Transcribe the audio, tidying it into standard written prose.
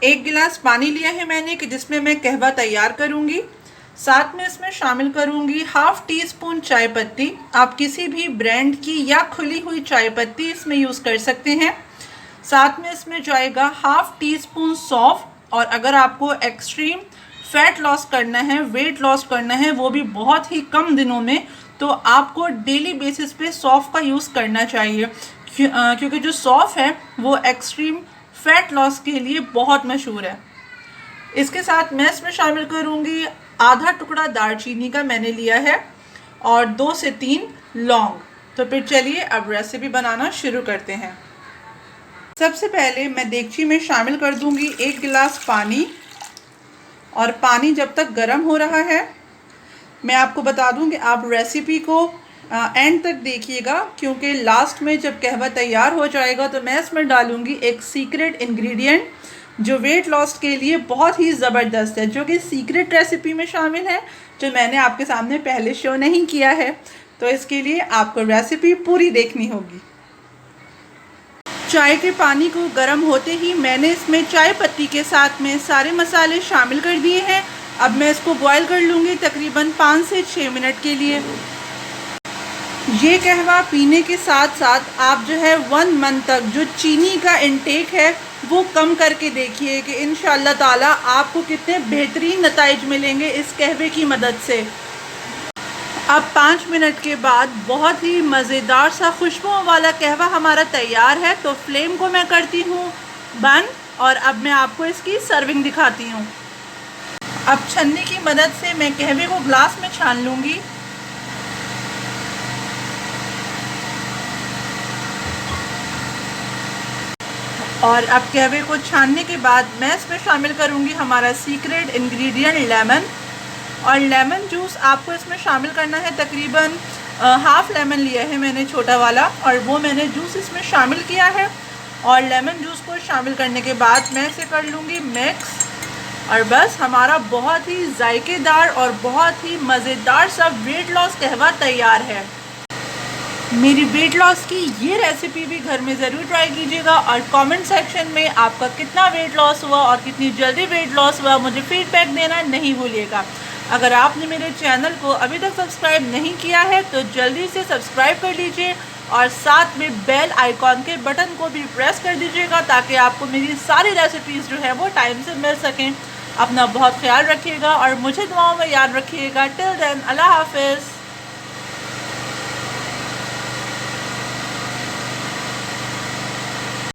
1 गिलास पानी लिया है मैंने कि जिसमें मैं कहवा तैयार करूँगी। साथ में इसमें शामिल करूँगी हाफ़ टी स्पून चाय पत्ती। आप किसी भी ब्रांड की या खुली हुई चाय पत्ती इसमें यूज़ कर सकते हैं। साथ में इसमें जाएगा हाफ़ टी स्पून सौंफ। और अगर आपको एक्सट्रीम फैट लॉस करना है, वेट लॉस करना है, वो भी बहुत ही कम दिनों में, तो आपको डेली बेसिस पे सौंफ का यूज़ करना चाहिए, क्योंकि जो सौंफ है वो एक्सट्रीम फैट लॉस के लिए बहुत मशहूर है। इसके साथ मैं इसमें शामिल करूँगी आधा टुकड़ा दालचीनी का मैंने लिया है और 2 से 3 लौंग। तो फिर चलिए अब रेसिपी बनाना शुरू करते हैं। सबसे पहले मैं देगची में शामिल कर दूंगी 1 गिलास पानी। और पानी जब तक गर्म हो रहा है, मैं आपको बता दूं कि आप रेसिपी को एंड तक देखिएगा, क्योंकि लास्ट में जब कहवा तैयार हो जाएगा तो मैं इसमें डालूंगी एक सीक्रेट इंग्रेडिएंट जो वेट लॉस के लिए बहुत ही ज़बरदस्त है, जो कि सीक्रेट रेसिपी में शामिल है, जो मैंने आपके सामने पहले शो नहीं किया है। तो इसके लिए आपको रेसिपी पूरी देखनी होगी। चाय के पानी को गर्म होते ही मैंने इसमें चाय पत्ती के साथ में सारे मसाले शामिल कर दिए हैं। अब मैं इसको बॉईल कर लूँगी तकरीबन 5 से 6 मिनट के लिए। ये कहवा पीने के साथ साथ आप जो है 1 मंथ तक जो चीनी का इंटेक है वो कम करके देखिए कि इंशाअल्लाह ताला आपको कितने बेहतरीन नताइज मिलेंगे इस कहवे की मदद से। अब 5 मिनट के बाद बहुत ही मज़ेदार सा खुशबुओं वाला कहवा हमारा तैयार है। तो फ्लेम को मैं करती हूँ बंद और अब मैं आपको इसकी सर्विंग दिखाती हूँ। अब छन्नी की मदद से मैं कहवे को ग्लास में छान लूँगी। और अब कहवे को छानने के बाद मैं इसमें शामिल करूँगी हमारा सीक्रेट इंग्रेडिएंट लेमन। और लेमन जूस आपको इसमें शामिल करना है, तकरीबन हाफ़ लेमन लिया है मैंने छोटा वाला, और वो मैंने जूस इसमें शामिल किया है। और लेमन जूस को शामिल करने के बाद मैं इसे कर लूँगी मिक्स। और बस हमारा बहुत ही जायकेदार और बहुत ही मज़ेदार सा वेट लॉस कहवा तैयार है। मेरी वेट लॉस की ये रेसिपी भी घर में ज़रूर ट्राई कीजिएगा और कमेंट सेक्शन में आपका कितना वेट लॉस हुआ और कितनी जल्दी वेट लॉस हुआ मुझे फीडबैक देना नहीं भूलिएगा। अगर आपने मेरे चैनल को अभी तक सब्सक्राइब नहीं किया है तो जल्दी से सब्सक्राइब कर लीजिए और साथ में बेल आइकॉन के बटन को भी प्रेस कर दीजिएगा, ताकि आपको मेरी सारी रेसिपीज़ जो है वो टाइम से मिल सकें। अपना बहुत ख्याल रखिएगा और मुझे दुआओं में याद रखिएगा। टिल देन, अल्लाह हाफिज़।